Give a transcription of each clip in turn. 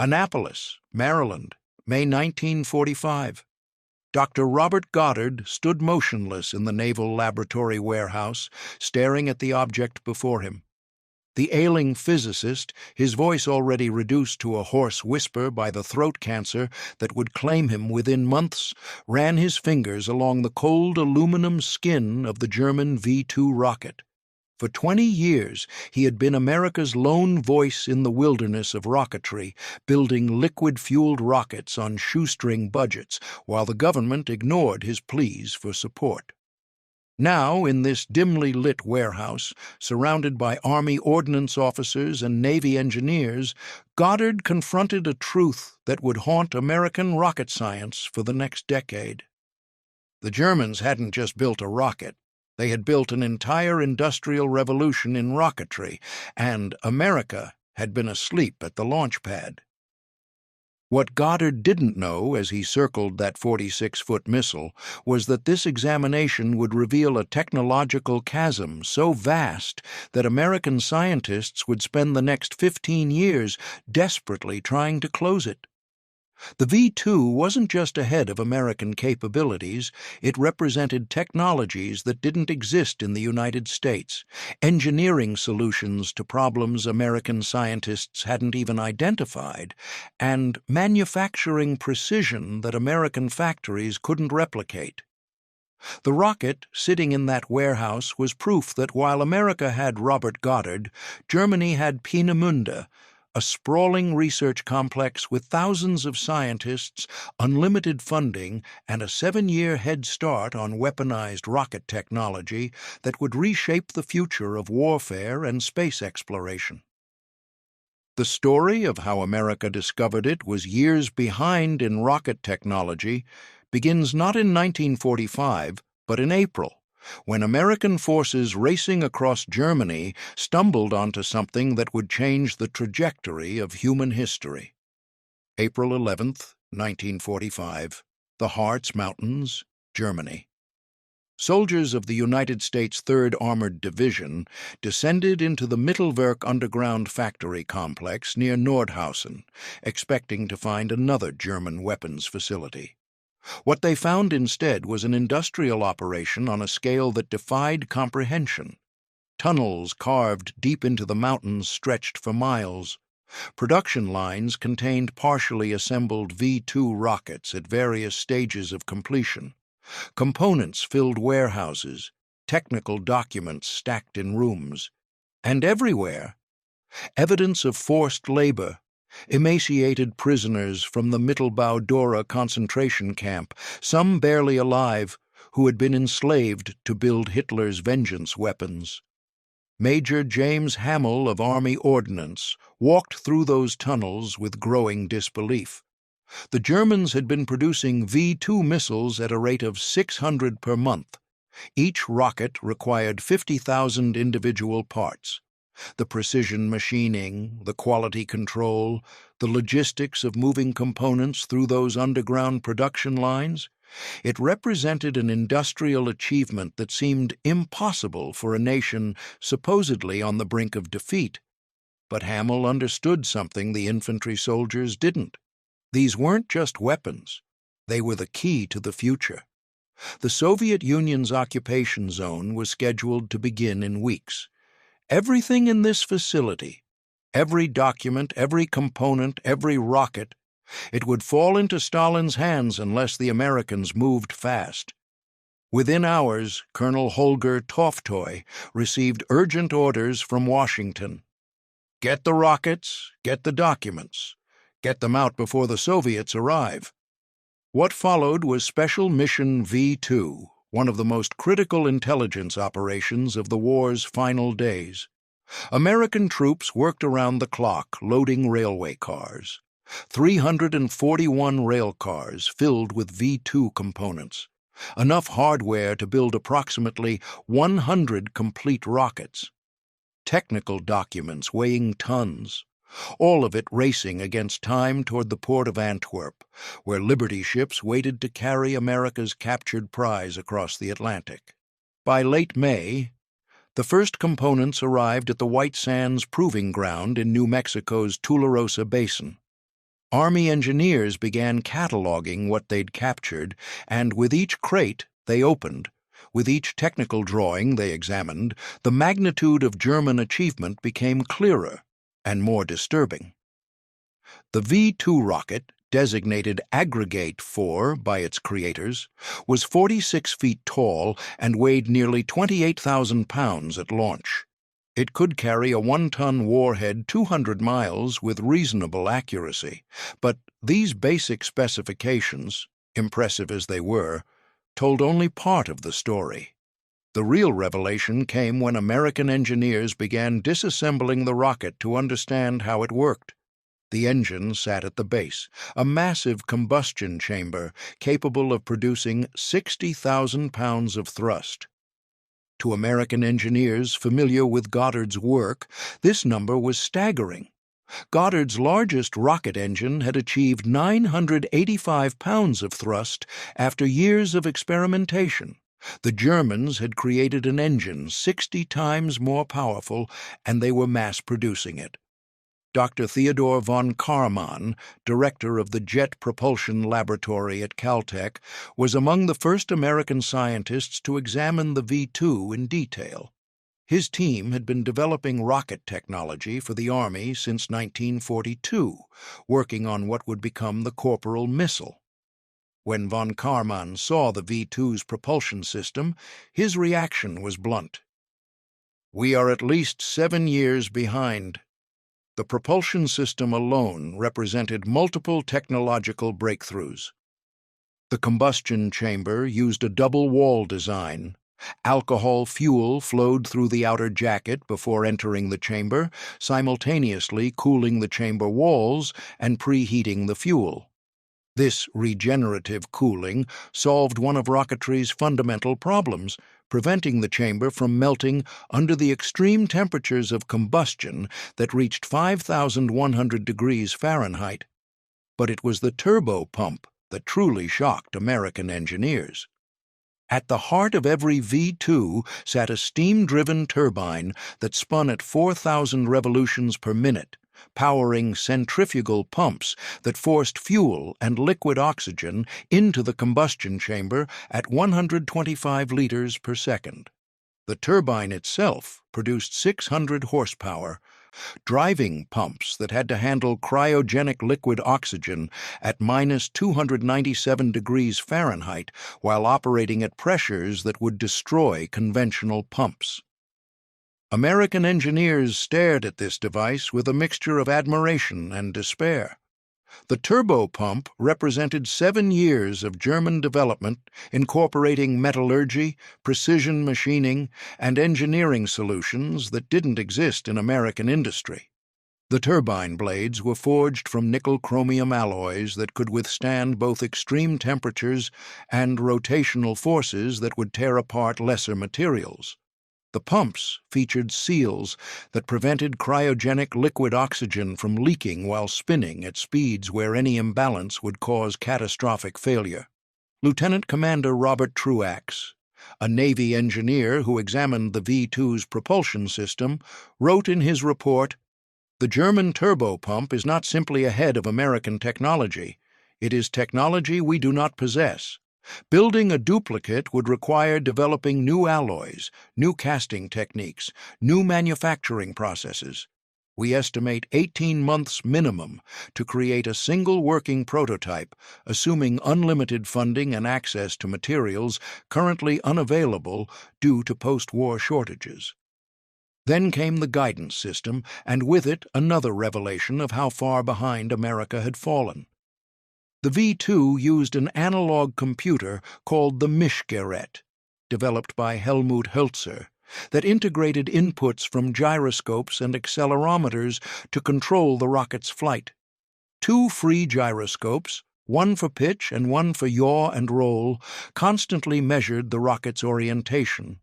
Annapolis, Maryland, May 1945. Dr. Robert Goddard stood motionless in the Naval Laboratory warehouse, staring at the object before him. The ailing physicist, his voice already reduced to a hoarse whisper by the throat cancer that would claim him within months, ran his fingers along the cold aluminum skin of the German V-2 rocket. For 20 years, he had been America's lone voice in the wilderness of rocketry, building liquid-fueled rockets on shoestring budgets, while the government ignored his pleas for support. Now, in this dimly lit warehouse, surrounded by Army ordnance officers and Navy engineers, Goddard confronted a truth that would haunt American rocket science for the next decade. The Germans hadn't just built a rocket. They had built an entire industrial revolution in rocketry, and America had been asleep at the launch pad. What Goddard didn't know as he circled that 46-foot missile was that this examination would reveal a technological chasm so vast that American scientists would spend the next 15 years desperately trying to close it. The V-2 wasn't just ahead of American capabilities, it represented technologies that didn't exist in the United States, engineering solutions to problems American scientists hadn't even identified, and manufacturing precision that American factories couldn't replicate. The rocket sitting in that warehouse was proof that while America had Robert Goddard, Germany had Peenemünde, a sprawling research complex with thousands of scientists, unlimited funding, and a 7-year head start on weaponized rocket technology that would reshape the future of warfare and space exploration. The story of how America discovered it was years behind in rocket technology begins not in 1945, but in April, when American forces racing across Germany stumbled onto something that would change the trajectory of human history. April 11th, 1945, the Harz Mountains, Germany. Soldiers of the United States 3rd Armored Division descended into the Mittelwerk underground factory complex near Nordhausen, expecting to find another German weapons facility. What they found instead was an industrial operation on a scale that defied comprehension. Tunnels carved deep into the mountains stretched for miles. Production lines contained partially assembled V-2 rockets at various stages of completion. Components filled warehouses, technical documents stacked in rooms. And everywhere, evidence of forced labor. Emaciated prisoners from the Mittelbau-Dora concentration camp, some barely alive, who had been enslaved to build Hitler's vengeance weapons. Major James Hamel of Army Ordnance walked through those tunnels with growing disbelief. The Germans had been producing V-2 missiles at a rate of 600 per month. Each rocket required 50,000 individual parts. The precision machining, the quality control, the logistics of moving components through those underground production lines, it represented an industrial achievement that seemed impossible for a nation supposedly on the brink of defeat. But Hamel understood something the infantry soldiers didn't. These weren't just weapons. They were the key to the future. The Soviet Union's occupation zone was scheduled to begin in weeks. Everything in this facility, every document, every component, every rocket, it would fall into Stalin's hands unless the Americans moved fast. Within hours, Colonel Holger Tolstoy received urgent orders from Washington. Get the rockets, get the documents, get them out before the Soviets arrive. What followed was Special Mission V-2, one of the most critical intelligence operations of the war's final days. American troops worked around the clock loading railway cars. 341 rail cars filled with V-2 components, enough hardware to build approximately 100 complete rockets. Technical documents weighing tons, all of it racing against time toward the port of Antwerp, where Liberty ships waited to carry America's captured prize across the Atlantic. By late May, the first components arrived at the White Sands Proving Ground in New Mexico's Tularosa Basin. Army engineers began cataloging what they'd captured, and with each crate they opened, with each technical drawing they examined, the magnitude of German achievement became clearer and more disturbing. The V-2 rocket, designated Aggregate 4 by its creators, was 46 feet tall and weighed nearly 28,000 pounds at launch. It could carry a 1-ton warhead 200 miles with reasonable accuracy, but these basic specifications, impressive as they were, told only part of the story. The real revelation came when American engineers began disassembling the rocket to understand how it worked. The engine sat at the base, a massive combustion chamber capable of producing 60,000 pounds of thrust. To American engineers familiar with Goddard's work, this number was staggering. Goddard's largest rocket engine had achieved 985 pounds of thrust after years of experimentation. The Germans had created an engine 60 times more powerful, and they were mass-producing it. Dr. Theodor von Karman, director of the Jet Propulsion Laboratory at Caltech, was among the first American scientists to examine the V-2 in detail. His team had been developing rocket technology for the Army since 1942, working on what would become the Corporal missile. When von Karman saw the V-2's propulsion system, his reaction was blunt. "We are at least 7 years behind." The propulsion system alone represented multiple technological breakthroughs. The combustion chamber used a double-wall design. Alcohol fuel flowed through the outer jacket before entering the chamber, simultaneously cooling the chamber walls and preheating the fuel. This regenerative cooling solved one of rocketry's fundamental problems, preventing the chamber from melting under the extreme temperatures of combustion that reached 5,100 degrees Fahrenheit. But it was the turbopump that truly shocked American engineers. At the heart of every V-2 sat a steam-driven turbine that spun at 4,000 revolutions per minute, powering centrifugal pumps that forced fuel and liquid oxygen into the combustion chamber at 125 liters per second. The turbine itself produced 600 horsepower, driving pumps that had to handle cryogenic liquid oxygen at minus 297 degrees Fahrenheit while operating at pressures that would destroy conventional pumps. American engineers stared at this device with a mixture of admiration and despair. The turbopump represented 7 years of German development incorporating metallurgy, precision machining, and engineering solutions that didn't exist in American industry. The turbine blades were forged from nickel-chromium alloys that could withstand both extreme temperatures and rotational forces that would tear apart lesser materials. The pumps featured seals that prevented cryogenic liquid oxygen from leaking while spinning at speeds where any imbalance would cause catastrophic failure. Lieutenant Commander Robert Truax, a Navy engineer who examined the V-2's propulsion system, wrote in his report, "The German turbopump is not simply ahead of American technology. It is technology we do not possess. Building a duplicate would require developing new alloys, new casting techniques, new manufacturing processes. We estimate 18 months minimum to create a single working prototype, assuming unlimited funding and access to materials currently unavailable due to post-war shortages." Then came the guidance system, and with it another revelation of how far behind America had fallen. The V-2 used an analog computer called the Mischgerät, developed by Helmut Hölzer, that integrated inputs from gyroscopes and accelerometers to control the rocket's flight. 2 free gyroscopes, one for pitch and one for yaw and roll, constantly measured the rocket's orientation.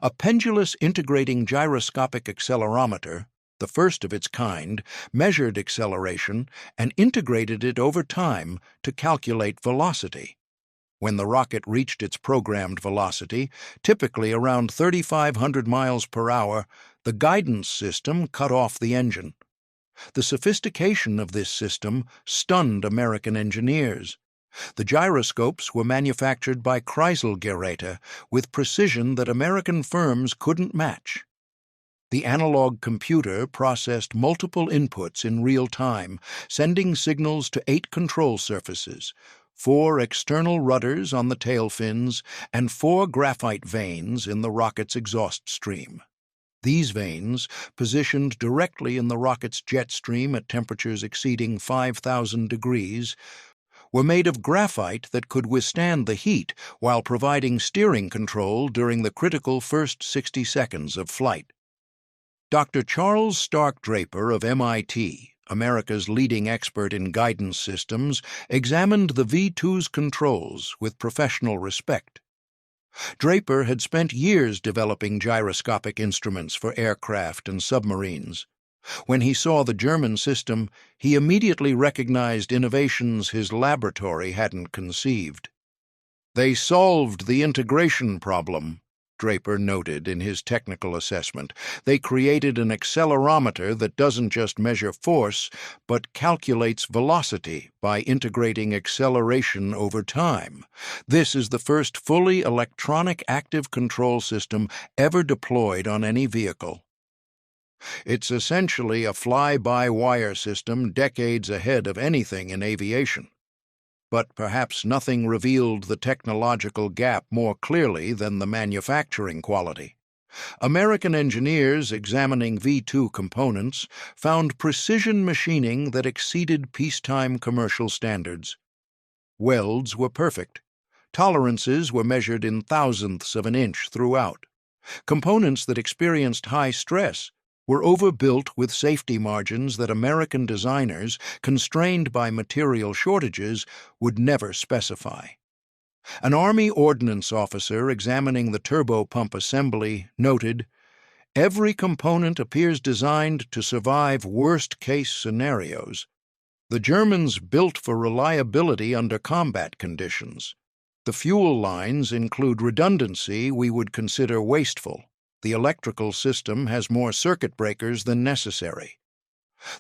A pendulous integrating gyroscopic accelerometer, the first of its kind, measured acceleration and integrated it over time to calculate velocity. When the rocket reached its programmed velocity, typically around 3,500 miles per hour, the guidance system cut off the engine. The sophistication of this system stunned American engineers. The gyroscopes were manufactured by Kreiselgeräte with precision that American firms couldn't match. The analog computer processed multiple inputs in real time, sending signals to 8 control surfaces, 4 external rudders on the tail fins, and 4 graphite vanes in the rocket's exhaust stream. These vanes, positioned directly in the rocket's jet stream at temperatures exceeding 5,000 degrees, were made of graphite that could withstand the heat while providing steering control during the critical first 60 seconds of flight. Dr. Charles Stark Draper of MIT, America's leading expert in guidance systems, examined the V-2's controls with professional respect. Draper had spent years developing gyroscopic instruments for aircraft and submarines. When he saw the German system, he immediately recognized innovations his laboratory hadn't conceived. "They solved the integration problem," Draper noted in his technical assessment. "They created an accelerometer that doesn't just measure force, but calculates velocity by integrating acceleration over time. This is the first fully electronic active control system ever deployed on any vehicle. It's essentially a fly-by-wire system decades ahead of anything in aviation. But perhaps nothing revealed the technological gap more clearly than the manufacturing quality. American engineers examining V-2 components found precision machining that exceeded peacetime commercial standards. Welds were perfect. Tolerances were measured in thousandths of an inch throughout. Components that experienced high stress were overbuilt with safety margins that American designers, constrained by material shortages, would never specify. An Army ordnance officer examining the turbopump assembly noted, "Every component appears designed to survive worst-case scenarios. The Germans built for reliability under combat conditions. The fuel lines include redundancy we would consider wasteful. The electrical system has more circuit breakers than necessary.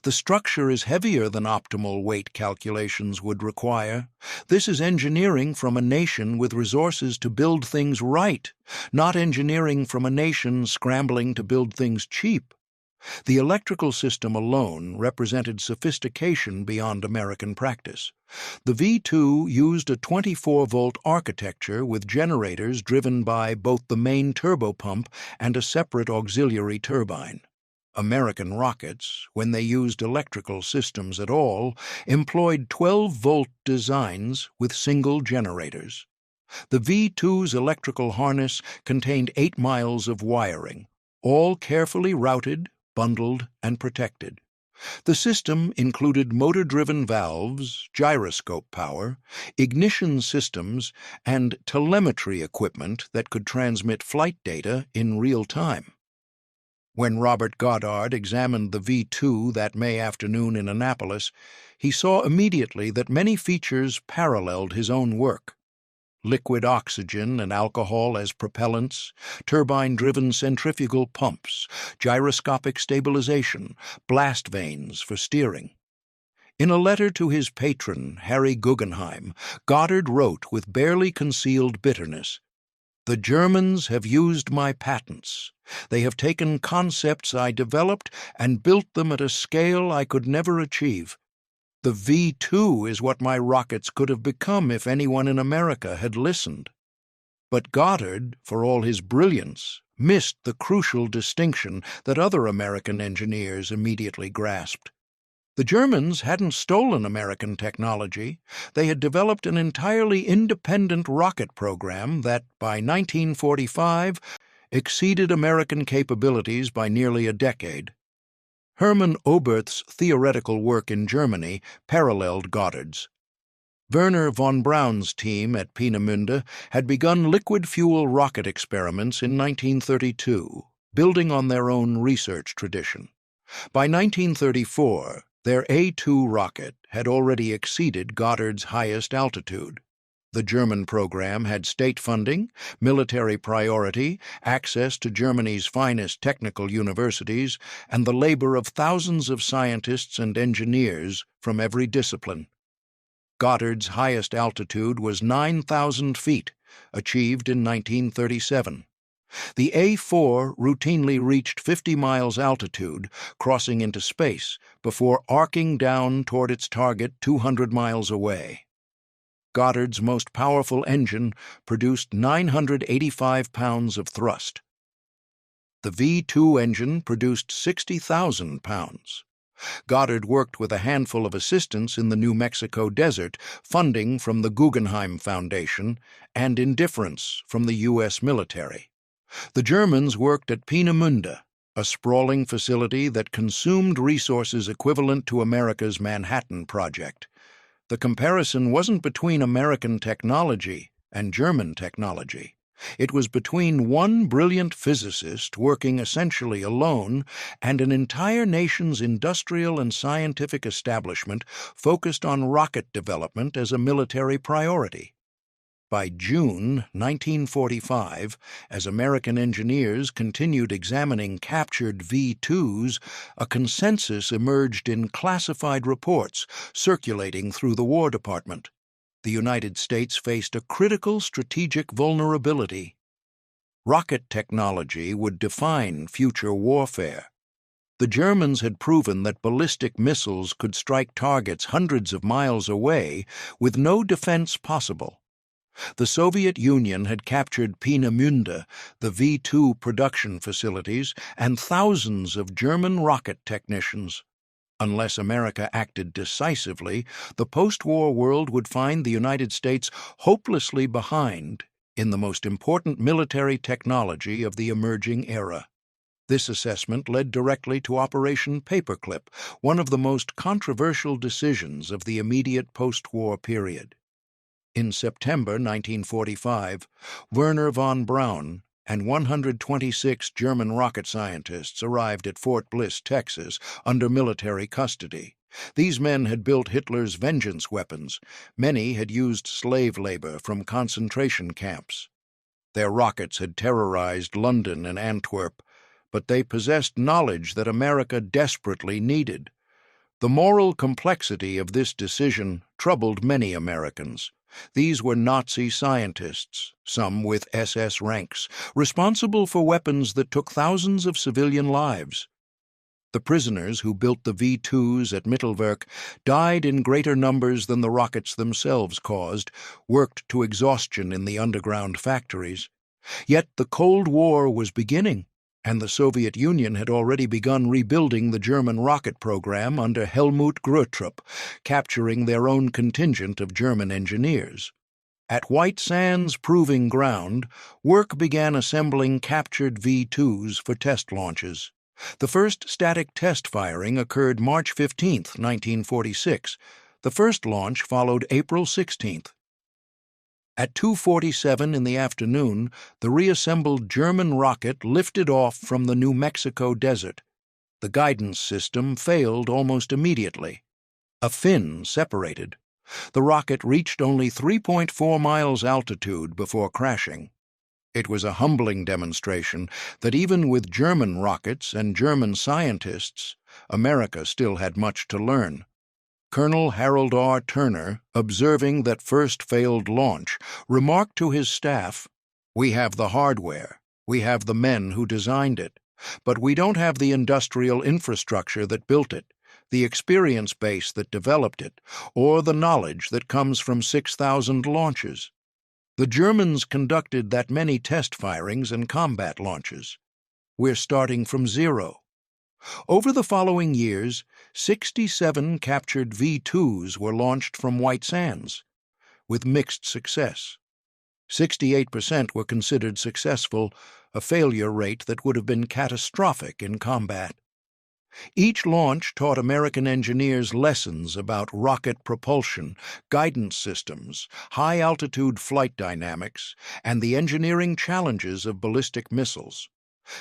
The structure is heavier than optimal weight calculations would require. This is engineering from a nation with resources to build things right, not engineering from a nation scrambling to build things cheap." The electrical system alone represented sophistication beyond American practice. The V-2 used a 24-volt architecture with generators driven by both the main turbopump and a separate auxiliary turbine. American rockets, when they used electrical systems at all, employed 12-volt designs with single generators. The V-2's electrical harness contained 8 miles of wiring, all carefully routed, bundled, and protected. The system included motor-driven valves, gyroscope power, ignition systems, and telemetry equipment that could transmit flight data in real time. When Robert Goddard examined the V-2 that May afternoon in Annapolis, he saw immediately that many features paralleled his own work. Liquid oxygen and alcohol as propellants, turbine-driven centrifugal pumps, gyroscopic stabilization, blast vanes for steering. In a letter to his patron, Harry Guggenheim, Goddard wrote with barely concealed bitterness, "The Germans have used my patents. They have taken concepts I developed and built them at a scale I could never achieve. The V-2 is what my rockets could have become if anyone in America had listened." But Goddard, for all his brilliance, missed the crucial distinction that other American engineers immediately grasped. The Germans hadn't stolen American technology. They had developed an entirely independent rocket program that, by 1945, exceeded American capabilities by nearly a decade. Hermann Oberth's theoretical work in Germany paralleled Goddard's. Wernher von Braun's team at Peenemünde had begun liquid-fuel rocket experiments in 1932, building on their own research tradition. By 1934, their A-2 rocket had already exceeded Goddard's highest altitude. The German program had state funding, military priority, access to Germany's finest technical universities, and the labor of thousands of scientists and engineers from every discipline. Goddard's highest altitude was 9,000 feet, achieved in 1937. The A-4 routinely reached 50 miles altitude, crossing into space, before arcing down toward its target 200 miles away. Goddard's most powerful engine produced 985 pounds of thrust. The V-2 engine produced 60,000 pounds. Goddard worked with a handful of assistants in the New Mexico desert, funding from the Guggenheim Foundation, and indifference from the U.S. military. The Germans worked at Peenemünde, a sprawling facility that consumed resources equivalent to America's Manhattan Project. The comparison wasn't between American technology and German technology. It was between one brilliant physicist working essentially alone and an entire nation's industrial and scientific establishment focused on rocket development as a military priority. By June 1945, as American engineers continued examining captured V-2s, a consensus emerged in classified reports circulating through the War Department. The United States faced a critical strategic vulnerability. Rocket technology would define future warfare. The Germans had proven that ballistic missiles could strike targets hundreds of miles away with no defense possible. The Soviet Union had captured Peenemünde, the V-2 production facilities, and thousands of German rocket technicians. Unless America acted decisively, the post-war world would find the United States hopelessly behind in the most important military technology of the emerging era. This assessment led directly to Operation Paperclip, one of the most controversial decisions of the immediate post-war period. In September 1945, Wernher von Braun and 126 German rocket scientists arrived at Fort Bliss, Texas, under military custody. These men had built Hitler's vengeance weapons. Many had used slave labor from concentration camps. Their rockets had terrorized London and Antwerp, but they possessed knowledge that America desperately needed. The moral complexity of this decision troubled many Americans. These were Nazi scientists, some with SS ranks, responsible for weapons that took thousands of civilian lives. The prisoners who built the V-2s at Mittelwerk died in greater numbers than the rockets themselves caused, worked to exhaustion in the underground factories. Yet the Cold War was beginning, and the Soviet Union had already begun rebuilding the German rocket program under Helmut Grötrup, capturing their own contingent of German engineers. At White Sands Proving Ground, work began assembling captured V-2s for test launches. The first static test firing occurred March 15, 1946. The first launch followed April 16. At 2:47 in the afternoon, the reassembled German rocket lifted off from the New Mexico desert. The guidance system failed almost immediately. A fin separated. The rocket reached only 3.4 miles altitude before crashing. It was a humbling demonstration that even with German rockets and German scientists, America still had much to learn. Colonel Harold R. Turner, observing that first failed launch, remarked to his staff, "We have the hardware, we have the men who designed it, but we don't have the industrial infrastructure that built it, the experience base that developed it, or the knowledge that comes from 6,000 launches. The Germans conducted that many test firings and combat launches. We're starting from zero." Over the following years, 67 captured V-2s were launched from White Sands, with mixed success. 68% were considered successful, a failure rate that would have been catastrophic in combat. Each launch taught American engineers lessons about rocket propulsion, guidance systems, high-altitude flight dynamics, and the engineering challenges of ballistic missiles.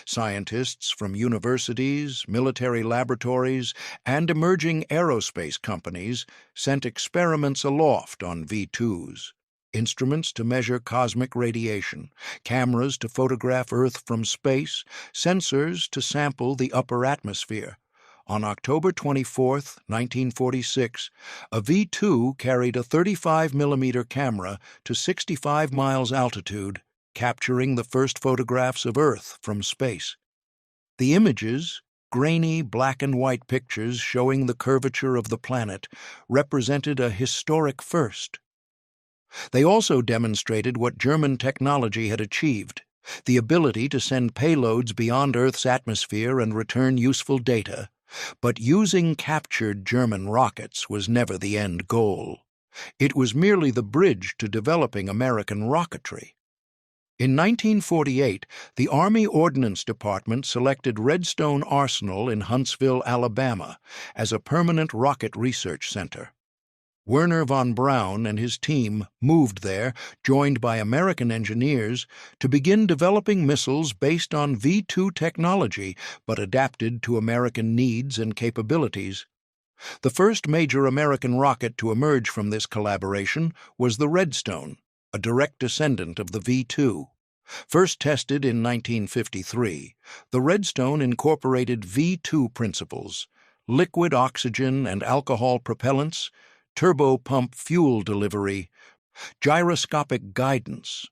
Scientists from universities, military laboratories, and emerging aerospace companies sent experiments aloft on V-2s. instruments to measure cosmic radiation, cameras to photograph Earth from space, sensors to sample the upper atmosphere. On October 24, 1946, a V-2 carried a 35-millimeter camera to 65 miles altitude, capturing the first photographs of Earth from space. The images, grainy black-and-white pictures showing the curvature of the planet, represented a historic first. They also demonstrated what German technology had achieved: the ability to send payloads beyond Earth's atmosphere and return useful data. But using captured German rockets was never the end goal. It was merely the bridge to developing American rocketry. In 1948, the Army Ordnance Department selected Redstone Arsenal in Huntsville, Alabama, as a permanent rocket research center. Wernher von Braun and his team moved there, joined by American engineers, to begin developing missiles based on V-2 technology but adapted to American needs and capabilities. The first major American rocket to emerge from this collaboration was the Redstone, a direct descendant of the V-2. First tested in 1953, the Redstone incorporated V-2 principles: liquid oxygen and alcohol propellants, turbopump fuel delivery, gyroscopic guidance,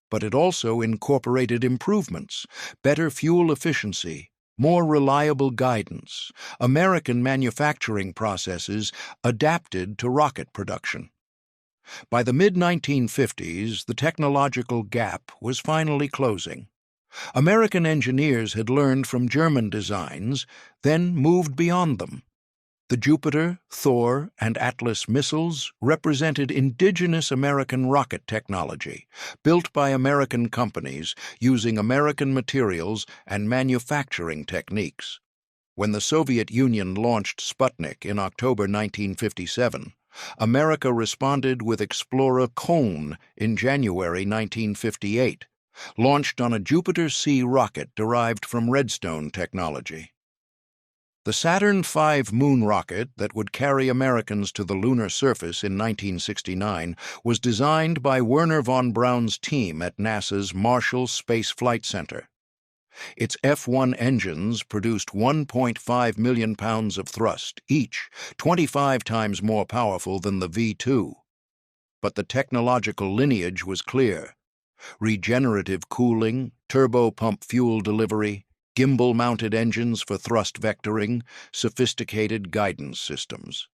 but it also incorporated improvements: better fuel efficiency, more reliable guidance, American manufacturing processes adapted to rocket production. By the mid-1950s, the technological gap was finally closing. American engineers had learned from German designs, then moved beyond them. The Jupiter, Thor, and Atlas missiles represented indigenous American rocket technology, built by American companies using American materials and manufacturing techniques. When the Soviet Union launched Sputnik in October 1957, America responded with Explorer Köln in January 1958, launched on a Jupiter-C rocket derived from Redstone technology. The Saturn V moon rocket that would carry Americans to the lunar surface in 1969 was designed by Wernher von Braun's team at NASA's Marshall Space Flight Center. Its F-1 engines produced 1.5 million pounds of thrust, each 25 times more powerful than the V-2. But the technological lineage was clear: regenerative cooling, turbopump fuel delivery, gimbal-mounted engines for thrust vectoring, sophisticated guidance systems.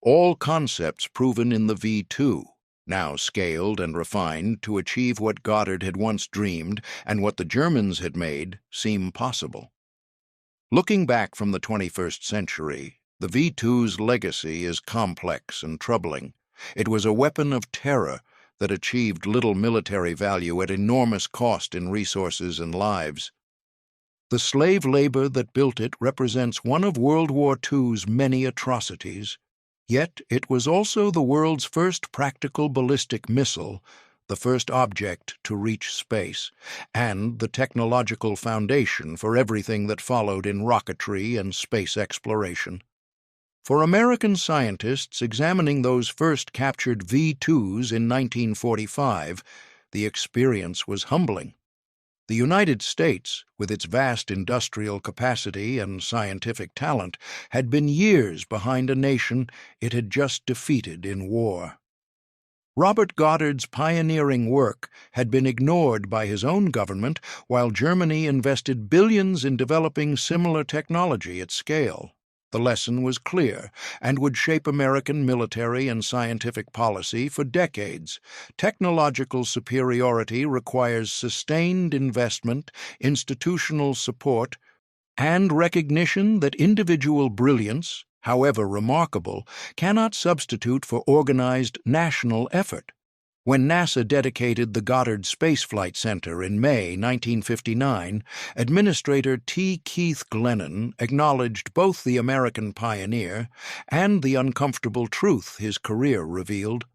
All concepts proven in the V-2, now scaled and refined to achieve what Goddard had once dreamed and what the Germans had made seem possible. Looking back from the 21st century, the V-2's legacy is complex and troubling. It was a weapon of terror that achieved little military value at enormous cost in resources and lives. The slave labor that built it represents one of World War II's many atrocities. Yet it was also the world's first practical ballistic missile, the first object to reach space, and the technological foundation for everything that followed in rocketry and space exploration. For American scientists examining those first captured V-2s in 1945, the experience was humbling. The United States, with its vast industrial capacity and scientific talent, had been years behind a nation it had just defeated in war. Robert Goddard's pioneering work had been ignored by his own government while Germany invested billions in developing similar technology at scale. The lesson was clear and would shape American military and scientific policy for decades. Technological superiority requires sustained investment, institutional support, and recognition that individual brilliance, however remarkable, cannot substitute for organized national effort. When NASA dedicated the Goddard Space Flight Center in May 1959, Administrator T. Keith Glennon acknowledged both the American pioneer and the uncomfortable truth his career revealed.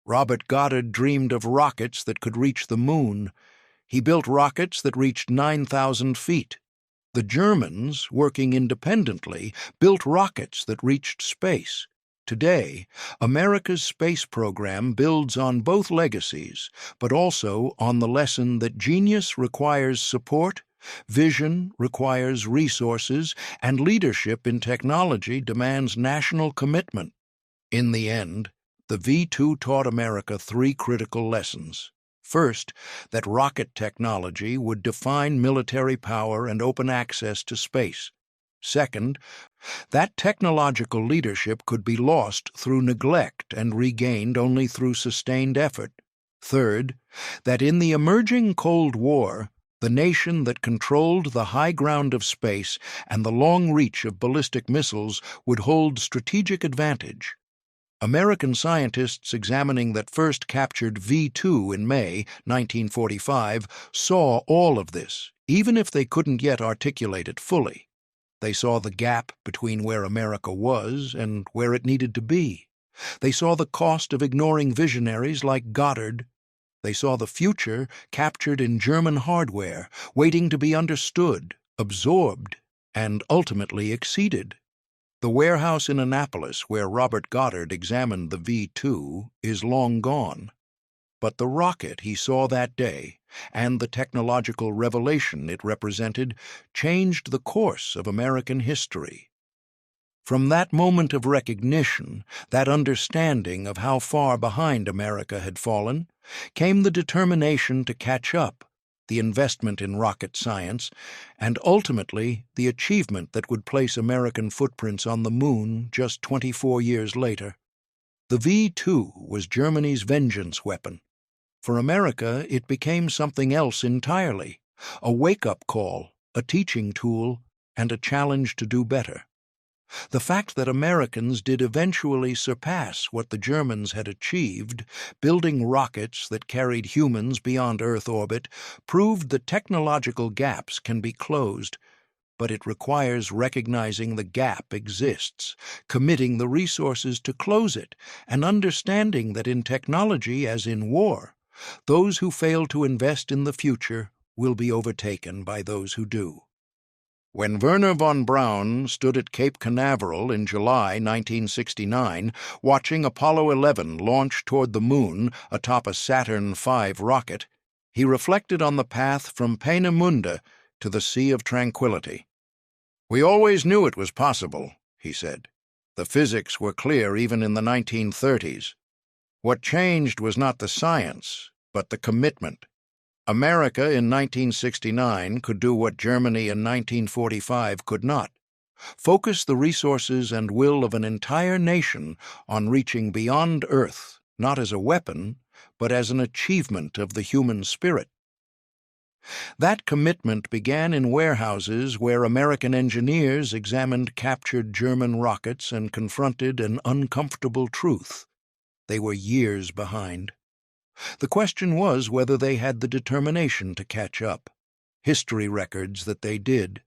Robert Goddard dreamed of rockets that could reach the moon. He built rockets that reached 9,000 feet. The Germans, working independently, built rockets that reached space. Today, America's space program builds on both legacies, but also on the lesson that genius requires support, vision requires resources, and leadership in technology demands national commitment. In the end, the V-2 taught America three critical lessons. First, that rocket technology would define military power and open access to space. Second, that technological leadership could be lost through neglect and regained only through sustained effort. Third, that in the emerging Cold War, the nation that controlled the high ground of space and the long reach of ballistic missiles would hold strategic advantage. American scientists examining that first captured V-2 in May 1945 saw all of this, even if they couldn't yet articulate it fully. They saw the gap between where America was and where it needed to be. They saw the cost of ignoring visionaries like Goddard. They saw the future captured in German hardware, waiting to be understood, absorbed, and ultimately exceeded. The warehouse in Annapolis where Robert Goddard examined the V-2 is long gone. But the rocket he saw that day, and the technological revelation it represented, changed the course of American history. From that moment of recognition, that understanding of how far behind America had fallen, came the determination to catch up, the investment in rocket science, and ultimately the achievement that would place American footprints on the moon just 24 years later. The V-2 was Germany's vengeance weapon. For America, it became something else entirely, a wake-up call, a teaching tool, and a challenge to do better. The fact that Americans did eventually surpass what the Germans had achieved, building rockets that carried humans beyond Earth orbit, proved that technological gaps can be closed, but it requires recognizing the gap exists, committing the resources to close it, and understanding that in technology, as in war, those who fail to invest in the future will be overtaken by those who do. When Wernher von Braun stood at Cape Canaveral in July 1969, watching Apollo 11 launch toward the moon atop a Saturn V rocket, he reflected on the path from Peenemünde to the Sea of Tranquility. "We always knew it was possible," he said. "The physics were clear even in the 1930s. What changed was not the science, but the commitment. America in 1969 could do what Germany in 1945 could not: focus the resources and will of an entire nation on reaching beyond Earth, not as a weapon, but as an achievement of the human spirit." That commitment began in warehouses where American engineers examined captured German rockets and confronted an uncomfortable truth: they were years behind. The question was whether they had the determination to catch up. History records that they did.